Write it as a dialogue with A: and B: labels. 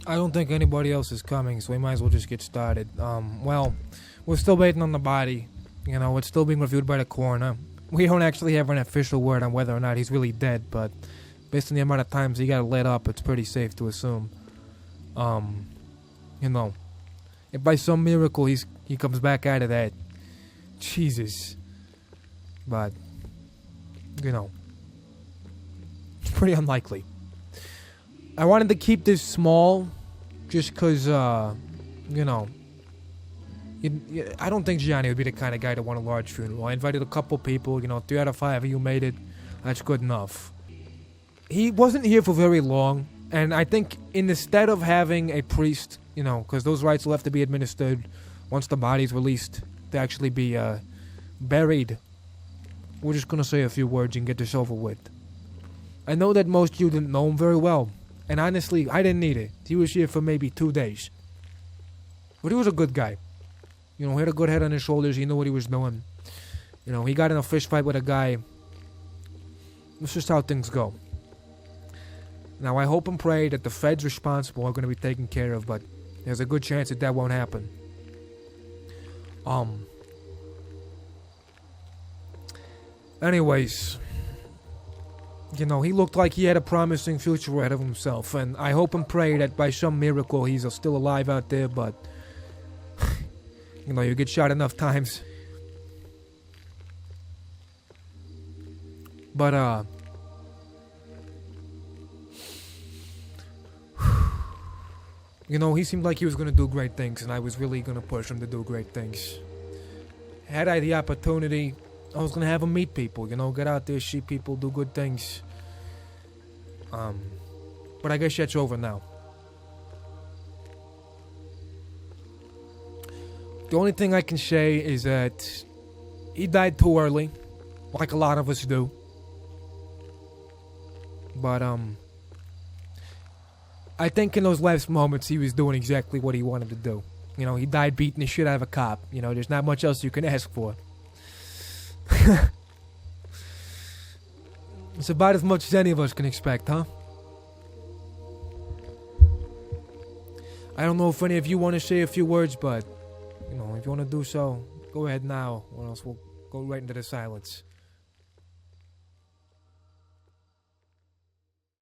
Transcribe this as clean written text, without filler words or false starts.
A: I don't think anybody else is coming, so we might as well just get started. Well, we're still waiting on the body. You know, it's still being reviewed by the coroner. We don't actually have an official word on whether or not he's really dead, but based on the amount of times he got lit up, it's pretty safe to assume. You know, if by some miracle he comes back out of that, Jesus. But, you know, it's pretty unlikely. I wanted to keep this small, just because, you know, I don't think Gianni would be the kind of guy to want a large funeral. I invited a couple people, you know, 3 out of 5 of you made it. That's good enough. He wasn't here for very long, and I think instead of having a priest, you know, because those rites will have to be administered once the body's released to actually be buried, we're just going to say a few words and get this over with. I know that most of you didn't know him very well, and honestly, I didn't need it. He was here for maybe 2 days. But he was a good guy. You know, he had a good head on his shoulders. He knew what he was doing. You know, he got in a fist fight with a guy. That's just how things go. Now, I hope and pray that the feds responsible are going to be taken care of, but there's a good chance that that won't happen. Anyways, you know, he looked like he had a promising future ahead of himself, and I hope and pray that by some miracle he's still alive out there, but you know, you get shot enough times. But, you know, he seemed like he was going to do great things, and I was really going to push him to do great things. Had I the opportunity, I was going to have him meet people, you know, get out there, see people, do good things. But I guess that's over now. The only thing I can say is that he died too early, like a lot of us do. But, I think in those last moments he was doing exactly what he wanted to do. You know, he died beating the shit out of a cop. You know, there's not much else you can ask for. It's about as much as any of us can expect, huh? I don't know if any of you want to say a few words, but, you know, if you want to do so, go ahead now, or else we'll go right into the silence.